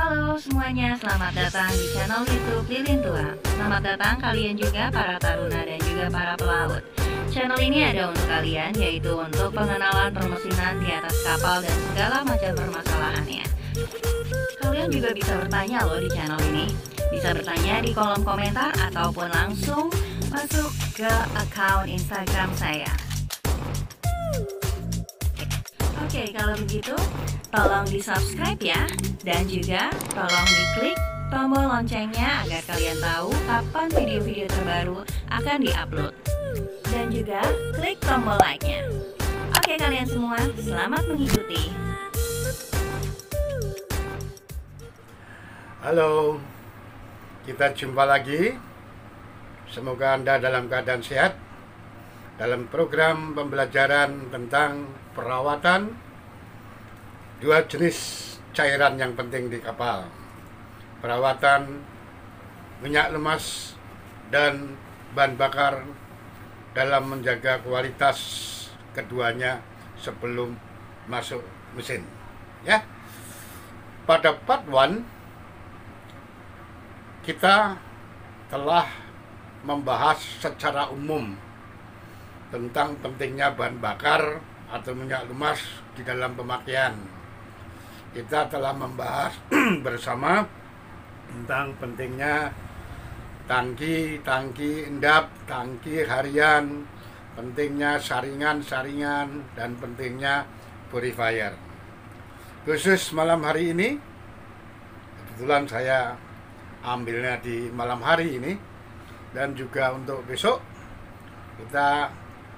Halo semuanya, selamat datang di channel YouTube Lilin Tua. Selamat datang kalian juga para taruna dan juga para pelaut. Channel ini ada untuk kalian, yaitu untuk pengenalan permesinan di atas kapal dan segala macam permasalahannya. Kalian juga bisa bertanya loh di channel ini. Bisa bertanya di kolom komentar ataupun langsung masuk ke akun Instagram saya. Oke, kalau begitu tolong di subscribe ya. Dan juga tolong diklik tombol loncengnya agar kalian tahu kapan video-video terbaru akan diupload. Dan juga klik tombol like-nya. Oke kalian semua, selamat mengikuti. Halo, kita jumpa lagi. Semoga Anda dalam keadaan sehat dalam program pembelajaran tentang perawatan dua jenis cairan yang penting di kapal, perawatan minyak lemas dan bahan bakar dalam menjaga kualitas keduanya sebelum masuk mesin. Ya, pada part 1 kita telah membahas secara umum tentang pentingnya bahan bakar atau minyak lemas di dalam pemakaian. Kita telah membahas bersama tentang pentingnya tangki endap, tangki harian, pentingnya saringan, dan pentingnya purifier. Khusus malam hari ini, kebetulan saya ambilnya di malam hari ini, dan juga untuk besok kita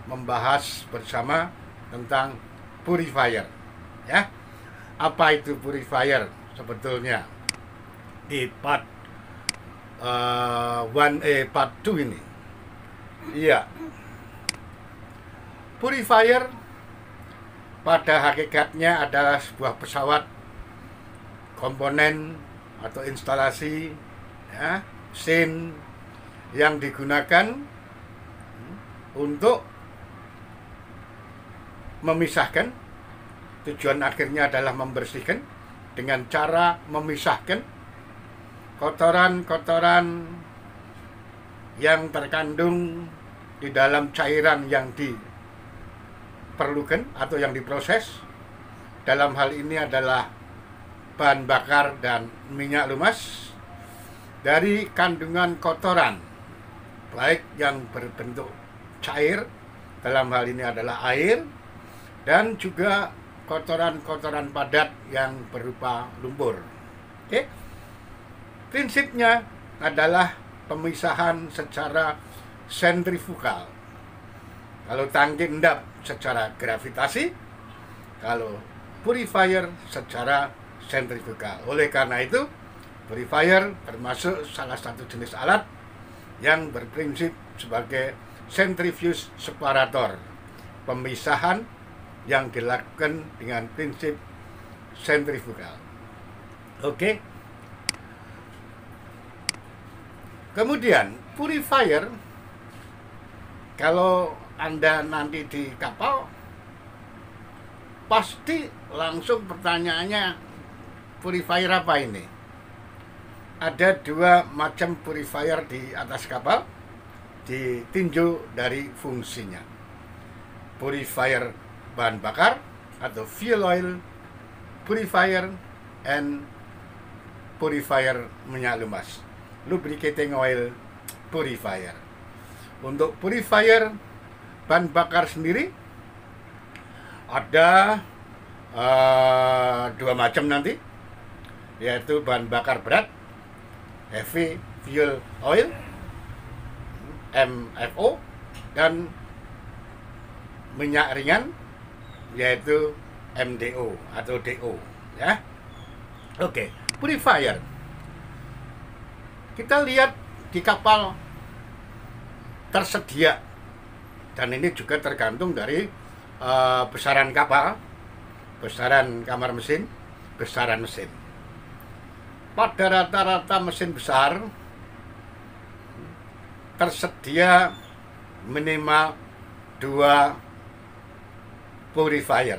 membahas bersama tentang purifier. Ya, apa itu purifier sebetulnya di part 1A part 2 ini? Iya, purifier pada hakikatnya adalah sebuah pesawat, komponen atau instalasi, ya, mesin yang digunakan untuk memisahkan. Tujuan akhirnya adalah membersihkan dengan cara memisahkan kotoran-kotoran yang terkandung di dalam cairan yang diperlukan atau yang diproses. Dalam hal ini adalah bahan bakar dan minyak lemas dari kandungan kotoran, baik yang berbentuk cair, dalam hal ini adalah air, dan juga kotoran-kotoran padat yang berupa lumpur. Oke. Prinsipnya adalah pemisahan secara sentrifugal. Kalau tangki endap secara gravitasi, kalau purifier secara sentrifugal. Oleh karena itu, purifier termasuk salah satu jenis alat yang berprinsip sebagai centrifuge separator, pemisahan yang dilakukan dengan prinsip sentrifugal. Oke. Kemudian purifier, kalau Anda nanti di kapal, pasti langsung pertanyaannya, purifier apa ini? Ada dua macam purifier di atas kapal, ditinjau dari fungsinya. Purifier bahan bakar atau fuel oil purifier, and purifier minyak lemas, lubricating oil purifier. Untuk purifier bahan bakar sendiri ada dua macam nanti, yaitu bahan bakar berat heavy fuel oil MFO, dan minyak ringan yaitu MDO atau DO, ya. Oke, purifier. Kita lihat di kapal tersedia, dan ini juga tergantung dari besaran kapal, besaran kamar mesin, besaran mesin. Pada rata-rata mesin besar tersedia minimal 2 purifier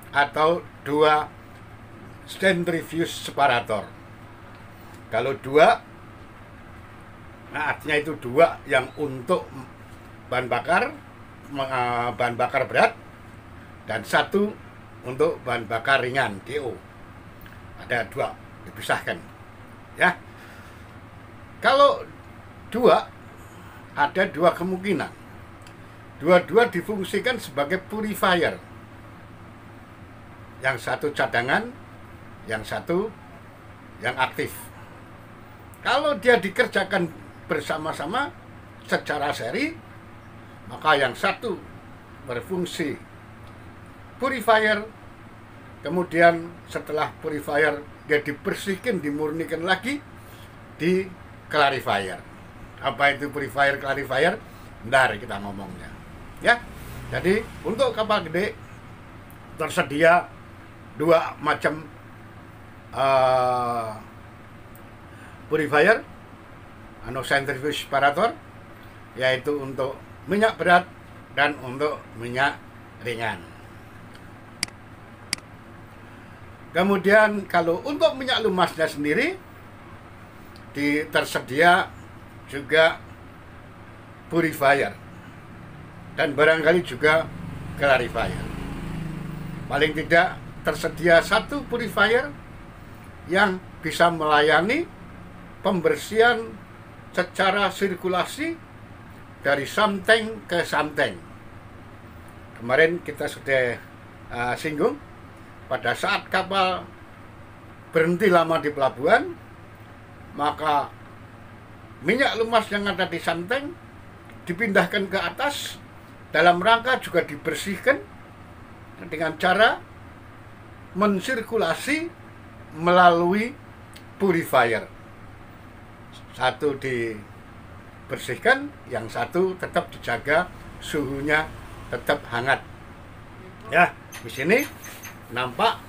atau 2 centrifuge separator. Kalau dua, nah artinya itu dua yang untuk bahan bakar berat, dan satu untuk bahan bakar ringan DO. Ada dua, dipisahkan ya. Kalau dua, ada dua kemungkinan. Dua-dua difungsikan sebagai purifier. Yang satu cadangan, yang satu yang aktif. Kalau dia dikerjakan bersama-sama secara seri, maka yang satu berfungsi purifier, kemudian setelah purifier dia dibersihkan, dimurnikan lagi di clarifier. Apa itu purifier, clarifier? Bentar kita ngomongnya ya. Jadi untuk kapal gede tersedia dua macam purifier, centrifuge separator, yaitu untuk minyak berat dan untuk minyak ringan. Kemudian kalau untuk minyak lumasnya sendiri tersedia juga purifier dan barangkali juga clarifier. Paling tidak tersedia satu purifier yang bisa melayani pembersihan secara sirkulasi dari samteng ke samteng. Kemarin kita sudah singgung, pada saat kapal berhenti lama di pelabuhan, maka minyak lumas yang ada di samteng dipindahkan ke atas dalam rangka juga dibersihkan dengan cara mensirkulasi melalui purifier. Satu dibersihkan, yang satu tetap dijaga suhunya tetap hangat. Ya, di sini nampak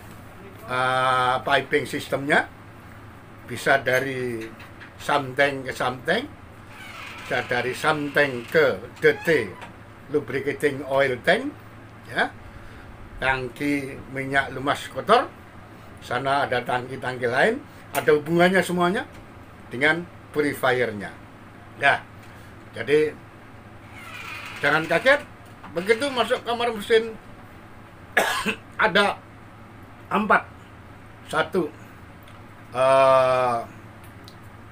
piping sistemnya bisa dari samteng ke samteng, bisa dari samteng ke DT lubricating oil tank, ya, tangki minyak lumas kotor. Sana ada tangki-tangki lain, ada hubungannya semuanya dengan purifiernya. Ya, jadi jangan kaget begitu masuk kamar mesin ada 4. Satu,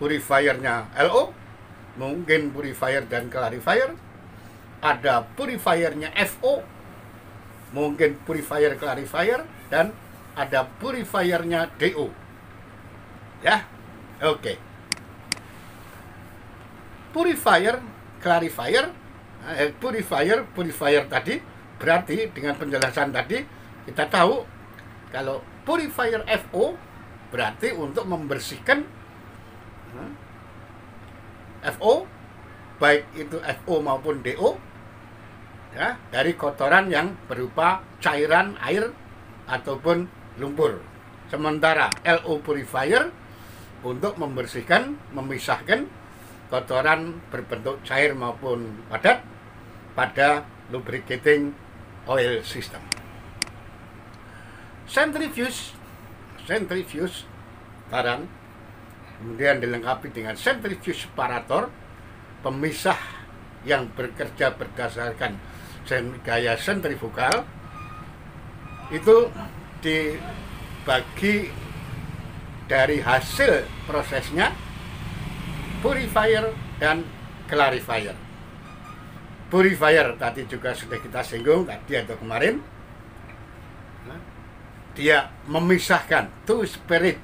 purifiernya LO, mungkin purifier dan clarifier. Ada purifiernya FO, mungkin purifier clarifier, dan ada purifiernya DO. Ya, oke. Purifier, clarifier, purifier tadi berarti dengan penjelasan tadi kita tahu kalau purifier FO berarti untuk membersihkan FO, baik itu FO maupun DO, ya, dari kotoran yang berupa cairan air ataupun lumpur. Sementara LO purifier untuk membersihkan, memisahkan kotoran berbentuk cair maupun padat pada lubricating oil system. Centrifuge barang, kemudian dilengkapi dengan centrifuge separator, pemisah yang bekerja berdasarkan gaya sentrifugal. Itu dibagi dari hasil prosesnya purifier dan clarifier. Purifier tadi juga sudah kita singgung tadi atau kemarin, dia memisahkan two spirit,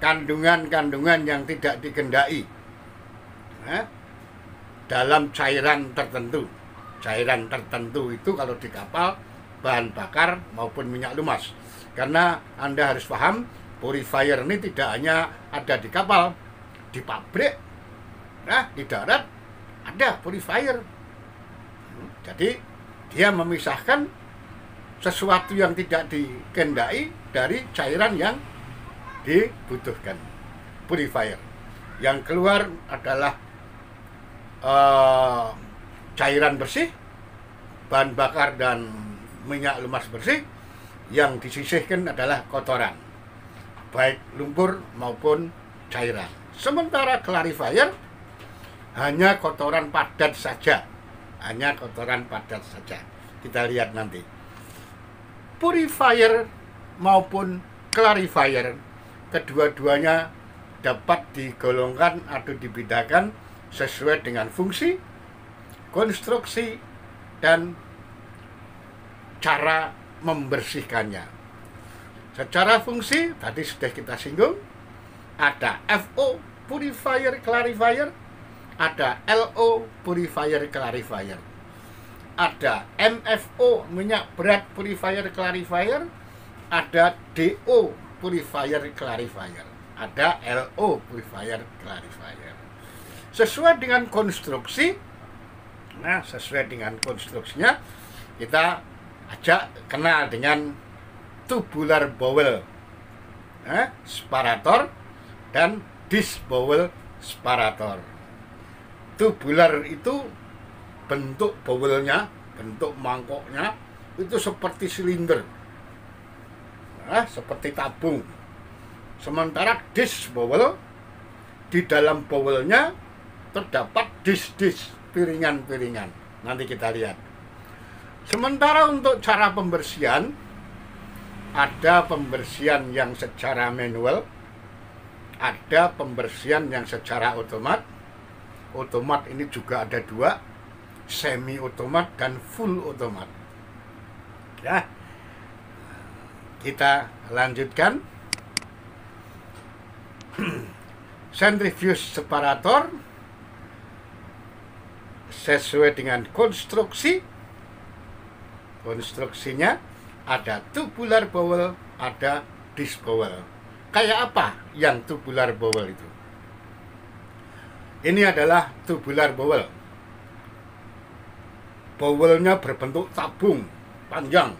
kandungan-kandungan yang tidak dikendaki dalam cairan tertentu. Cairan tertentu itu kalau di kapal bahan bakar maupun minyak lumas. Karena Anda harus paham, purifier ini tidak hanya ada di kapal, di pabrik, di darat ada purifier. Jadi dia memisahkan sesuatu yang tidak dikendaki dari cairan yang dibutuhkan. Purifier yang keluar adalah cairan bersih, bahan bakar dan minyak lumas bersih. Yang disisihkan adalah kotoran. baik lumpur maupun cairan. Sementara clarifier hanya kotoran padat saja, kita lihat nanti. Purifier maupun clarifier kedua-duanya dapat digolongkan atau dibedakan sesuai dengan fungsi, konstruksi, dan cara membersihkannya. Secara fungsi tadi sudah kita singgung, ada FO purifier clarifier, ada LO purifier clarifier, ada MFO minyak berat purifier clarifier, ada DO purifier clarifier, ada LO purifier clarifier. Sesuai dengan konstruksi, nah sesuai dengan konstruksinya kita ajak kenal dengan tubular bowel sparator dan disc bowel sparator. Tubular itu bentuk bowelnya, bentuk mangkoknya itu seperti silinder, seperti tabung. Sementara disc bowel, di dalam bowelnya terdapat disk-disk, piringan-piringan. Nanti kita lihat. Sementara untuk cara pembersihan, ada pembersihan yang secara manual, ada pembersihan yang secara otomat. Otomat ini juga ada dua, semi otomat dan full otomat. Ya, kita lanjutkan. Centrifuge separator sesuai dengan konstruksinya ada tubular bowel, ada disc bowel. Kayak apa yang tubular bowel itu? Ini adalah tubular bowel. Bowelnya berbentuk tabung panjang.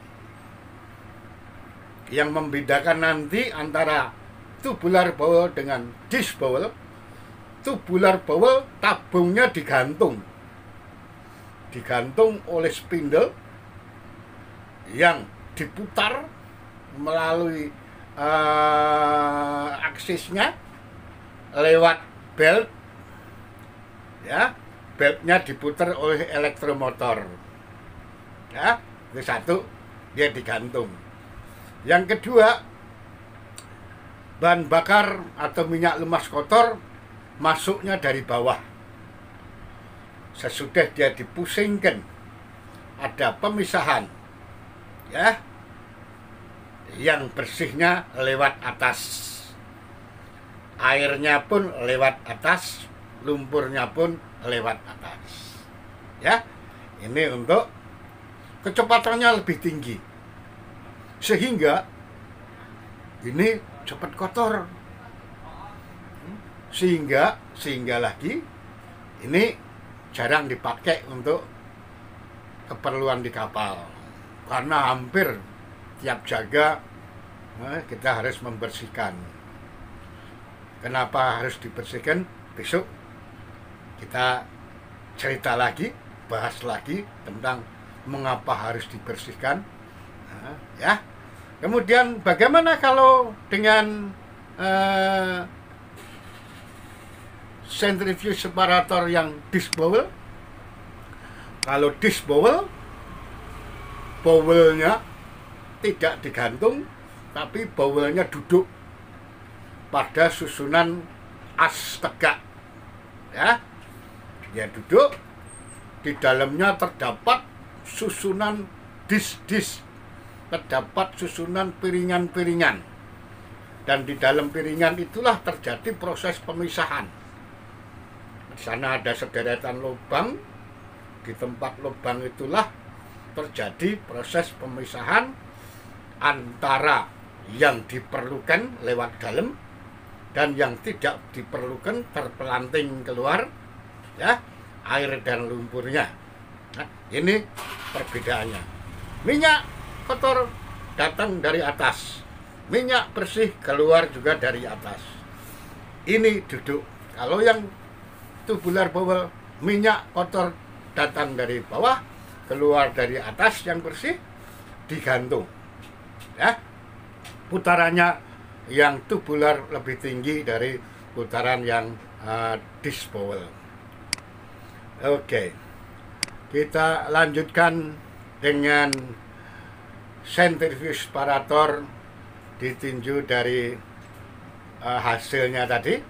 Yang membedakan nanti antara tubular bowel dengan disc bowel, tubular bowel tabungnya digantung oleh spindle yang diputar melalui aksisnya lewat belt, ya, beltnya diputar oleh elektromotor, ya, itu satu, dia digantung. Yang kedua, bahan bakar atau minyak lemas kotor masuknya dari bawah. Sesudah dia dipusingkan, ada pemisahan, ya, yang bersihnya lewat atas, airnya pun lewat atas, lumpurnya pun lewat atas, ya. Ini untuk kecepatannya lebih tinggi, sehingga ini cepat kotor, sehingga lagi ini jarang dipakai untuk keperluan di kapal, karena hampir tiap jaga kita harus membersihkan. Kenapa harus dibersihkan? Besok kita cerita lagi, bahas lagi tentang mengapa harus dibersihkan, ya. Kemudian bagaimana kalau dengan centrifuge separator yang disc bowel? Kalau disc bowel, bowelnya tidak digantung, tapi bowelnya duduk pada susunan as tegak, ya. Dia duduk, di dalamnya terdapat susunan disk-disk, terdapat susunan piringan-piringan, dan di dalam piringan itulah terjadi proses pemisahan. Di sana ada sederetan lubang, di tempat lubang itulah terjadi proses pemisahan antara yang diperlukan lewat dalam dan yang tidak diperlukan terpelanting keluar, ya, air dan lumpurnya. Nah, ini perbedaannya. Minyak kotor datang dari atas, minyak bersih keluar juga dari atas. Ini duduk. Kalau yang tubular bowel, minyak kotor datang dari bawah, keluar dari atas yang bersih, digantung, ya. Putarannya yang tubular lebih tinggi dari putaran yang disk bowel. Oke, kita lanjutkan dengan centrifuge separator ditinjau dari hasilnya tadi.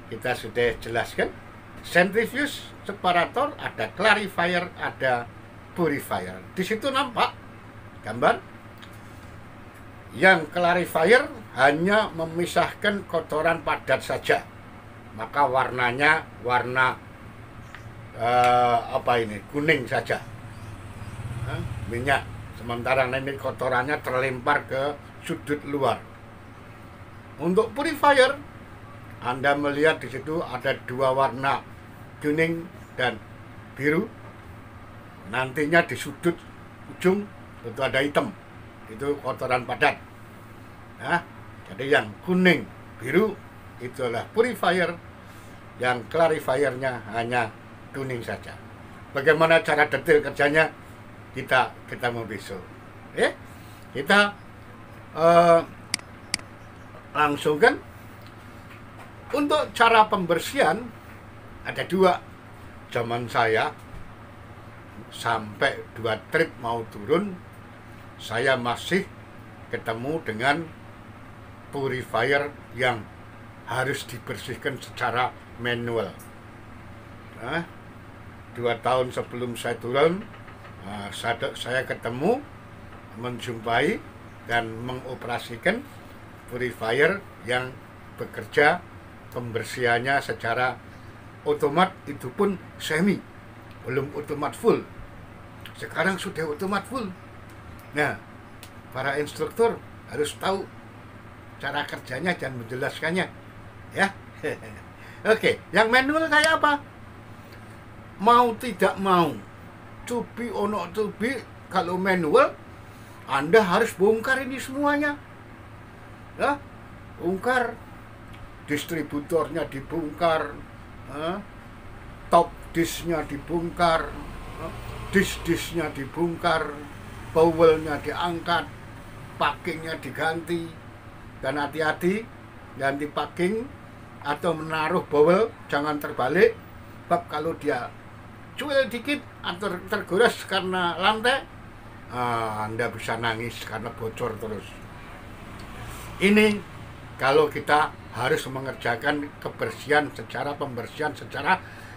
Kita sudah jelaskan centrifuge separator, ada clarifier, ada purifier. Di situ nampak gambar yang clarifier hanya memisahkan kotoran padat saja, maka warnanya warna kuning saja, minyak. Sementara ini kotorannya terlempar ke sudut luar. Untuk purifier, Anda melihat di situ ada dua warna, kuning dan biru. Nantinya di sudut ujung itu ada hitam, itu kotoran padat. Nah, jadi yang kuning biru itu adalah purifier, yang clarifiernya hanya kuning saja. Bagaimana cara detail kerjanya kita mau besok. Kita langsung kan. Untuk cara pembersihan ada dua. Zaman saya sampai 2 trip mau turun, saya masih ketemu dengan purifier yang harus dibersihkan secara manual. 2 tahun sebelum saya turun, saya ketemu, menjumpai dan mengoperasikan purifier yang bekerja pembersihannya secara otomat, itu pun semi, belum otomat full. Sekarang sudah otomat full. Nah, para instruktur harus tahu cara kerjanya dan menjelaskannya, ya. Oke, yang manual kayak apa? Mau tidak mau, tubi ono tubi, kalau manual Anda harus bongkar ini semuanya, ya, bongkar. Distributornya dibongkar, top disknya dibongkar, disk-disknya dibongkar, bowelnya diangkat, packingnya diganti. Dan hati-hati ganti packing atau menaruh bowel jangan terbalik, sebab kalau dia cuil dikit atau tergores karena lantai, Anda bisa nangis karena bocor terus. Ini kalau kita harus mengerjakan pembersihan secara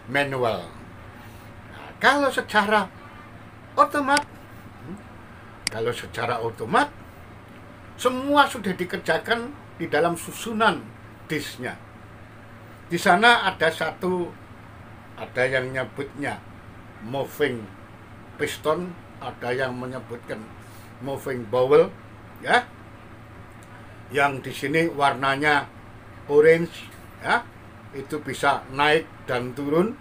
manual. Nah, kalau secara otomat, semua sudah dikerjakan di dalam susunan disknya. Di sana ada yang nyebutnya moving piston, ada yang menyebutkan moving bowel, ya. Yang di sini warnanya orange, ya, itu bisa naik dan turun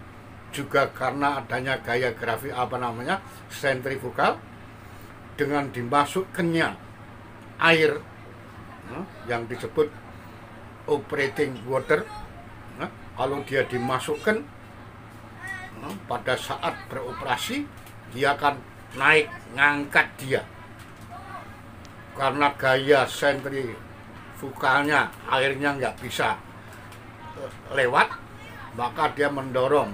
juga karena adanya gaya sentrifugal dengan dimasukkannya air, yang disebut operating water. Kalau dia dimasukkan pada saat beroperasi, dia akan naik, ngangkat dia karena gaya sentrifugalnya, airnya nggak bisa lewat, maka dia mendorong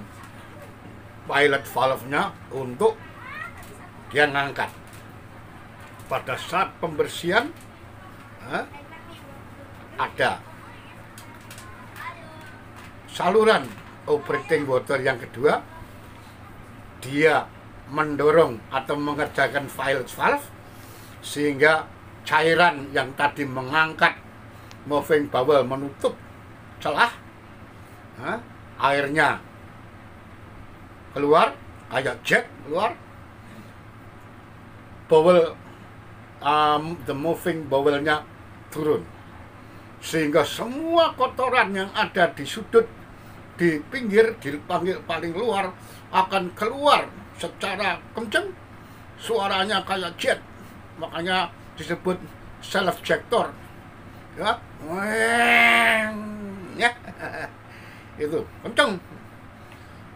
pilot valve-nya untuk dia ngangkat. Pada saat pembersihan ada saluran operating water yang kedua, dia mendorong atau mengerjakan pilot valve sehingga cairan yang tadi mengangkat moving bowel menutup celah, airnya keluar kayak jet keluar, bowel the moving bowelnya turun, sehingga semua kotoran yang ada di sudut, di pinggir, di paling luar akan keluar secara kencang, suaranya kayak jet, makanya disebut self-jector, ya, ya. Itu kencang.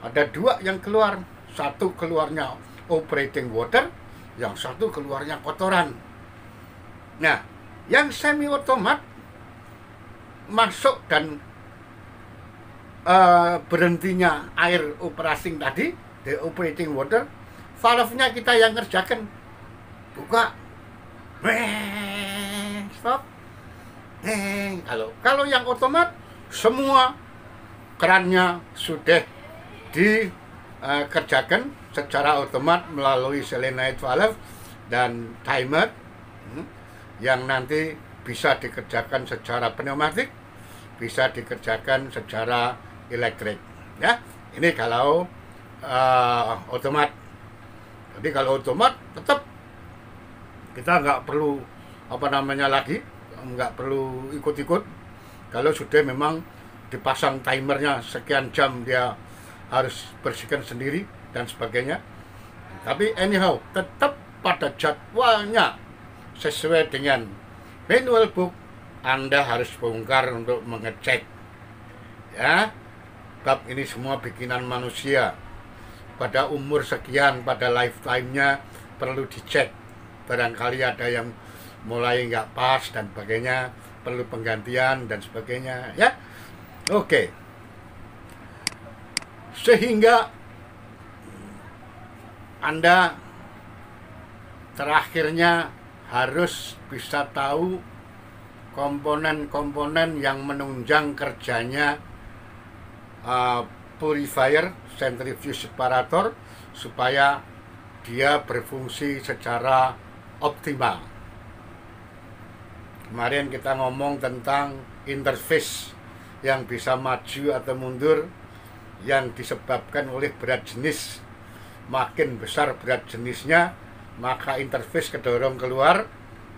Ada dua yang keluar, satu keluarnya operating water, yang satu keluarnya kotoran. Nah, yang semi otomat masuk dan berhentinya air operating tadi, the operating water, valve-nya kita yang kerjakan. Buka, stop. Kalau yang otomat, semua kerannya sudah dikerjakan secara otomat melalui solenoid valve dan timer yang nanti bisa dikerjakan secara pneumatik, bisa dikerjakan secara elektrik. Ya, ini kalau otomat. Jadi kalau otomat tetap kita nggak perlu lagi, nggak perlu ikut-ikut. Kalau sudah memang dipasang timernya sekian jam dia harus bersihkan sendiri dan sebagainya. Tapi anyhow tetap pada jadwalnya sesuai dengan manual book. Anda harus bongkar untuk mengecek, ya. Bab ini semua bikinan manusia. Pada umur sekian, pada lifetime-nya perlu dicek. Barangkali ada yang mulai nggak pas dan sebagainya, perlu penggantian dan sebagainya, ya. Oke. Sehingga Anda terakhirnya harus bisa tahu komponen-komponen yang menunjang kerjanya purifier, centrifuge separator, supaya dia berfungsi secara optimal. Kemarin kita ngomong tentang interface yang bisa maju atau mundur, yang disebabkan oleh berat jenis. Makin besar berat jenisnya, maka interface kedorong keluar,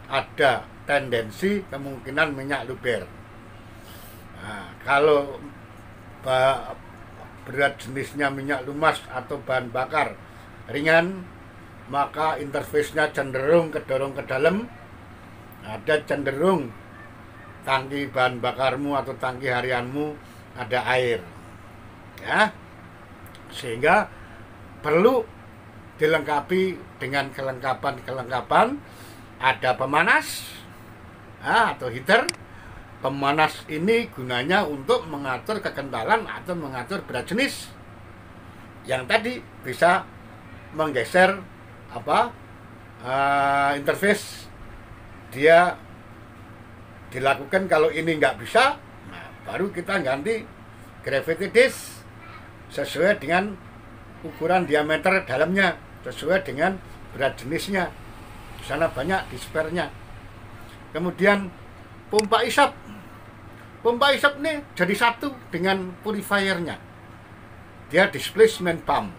ada tendensi kemungkinan minyak luber. Nah, kalau berat jenisnya minyak lumas atau bahan bakar ringan, maka interface-nya cenderung kedorong ke dalam, ada cenderung tangki bahan bakarmu atau tangki harianmu ada air, ya, sehingga perlu dilengkapi dengan kelengkapan. Ada pemanas atau heater. Pemanas ini gunanya untuk mengatur kekentalan atau mengatur berat jenis, yang tadi bisa menggeser interface. Dia dilakukan. Kalau ini nggak bisa, nah, baru kita ganti gravity disc sesuai dengan ukuran diameter dalamnya, sesuai dengan berat jenisnya. Di sana banyak di spare-nya. Kemudian pompa isap. Pompa isap ini jadi satu dengan purifiernya. Dia displacement pump,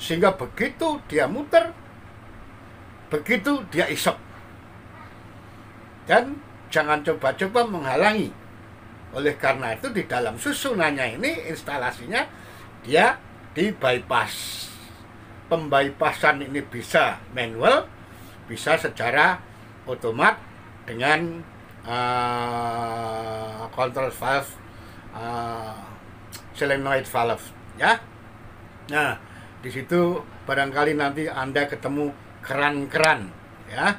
sehingga begitu dia muter, begitu dia isap. Dan jangan coba-coba menghalangi. Oleh karena itu di dalam susunannya ini, instalasinya dia di bypass. Pembypassan ini bisa manual, bisa secara otomat dengan control valve, solenoid valve, ya. Nah, di situ barangkali nanti Anda ketemu keran-keran, ya.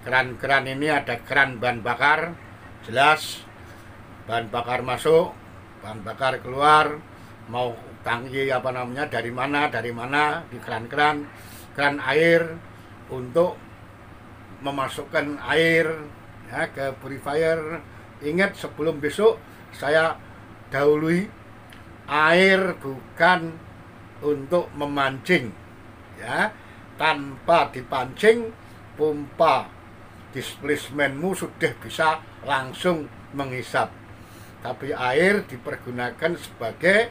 Keran-keran ini ada keran bahan bakar, jelas bahan bakar masuk, bahan bakar keluar, mau tangki dari mana di keran-keran. Keran air untuk memasukkan air, ya, ke purifier. Ingat, sebelum besok saya dahului, air bukan untuk memancing, ya. Tanpa dipancing, pompa displacementmu sudah bisa langsung menghisap. Tapi air dipergunakan sebagai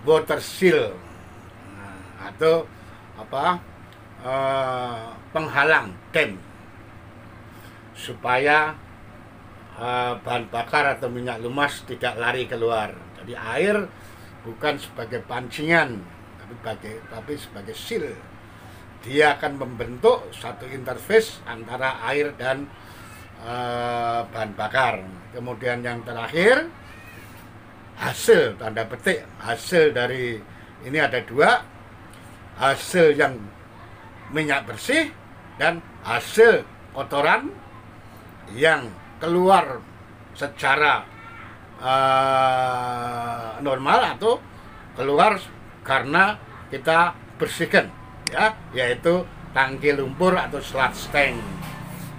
water seal, atau penghalang dam, supaya bahan bakar atau minyak lumas tidak lari keluar. Jadi air bukan sebagai pancingan, tapi sebagai seal. Dia akan membentuk satu interface antara air dan bahan bakar. Kemudian yang terakhir, hasil, tanda petik, hasil dari ini ada dua, hasil yang minyak bersih dan hasil kotoran yang keluar secara normal atau keluar karena kita bersihkan, ya, yaitu tangki lumpur atau sludge tank.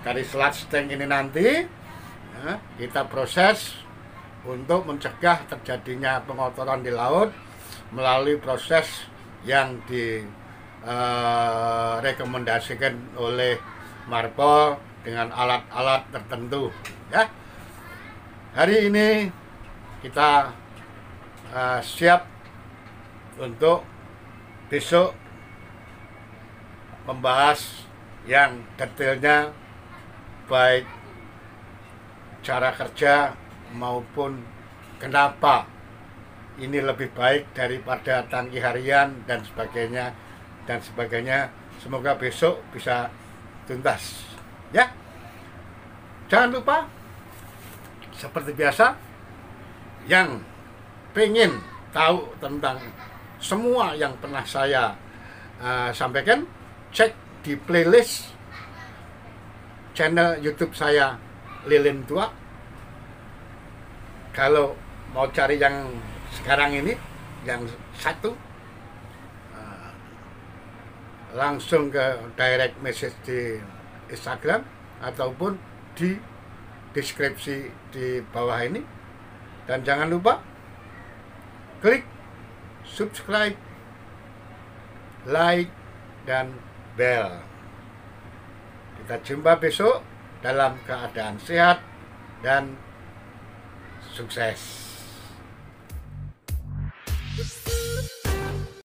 Dari sludge tank ini nanti ya, kita proses untuk mencegah terjadinya pengotoran di laut melalui proses yang direkomendasikan oleh Marpol dengan alat-alat tertentu, ya. Hari ini kita siap untuk besok membahas yang detailnya, baik cara kerja maupun kenapa ini lebih baik daripada tangki harian dan sebagainya. Semoga besok bisa tuntas, ya. Jangan lupa, seperti biasa, yang pengen tahu tentang semua yang pernah saya sampaikan, cek di playlist channel YouTube saya Lilin Tua. Kalau mau cari yang sekarang ini, yang satu, langsung ke direct message di Instagram ataupun di deskripsi di bawah ini. Dan jangan lupa klik subscribe, like, dan bell. Kita jumpa besok dalam keadaan sehat dan sukses.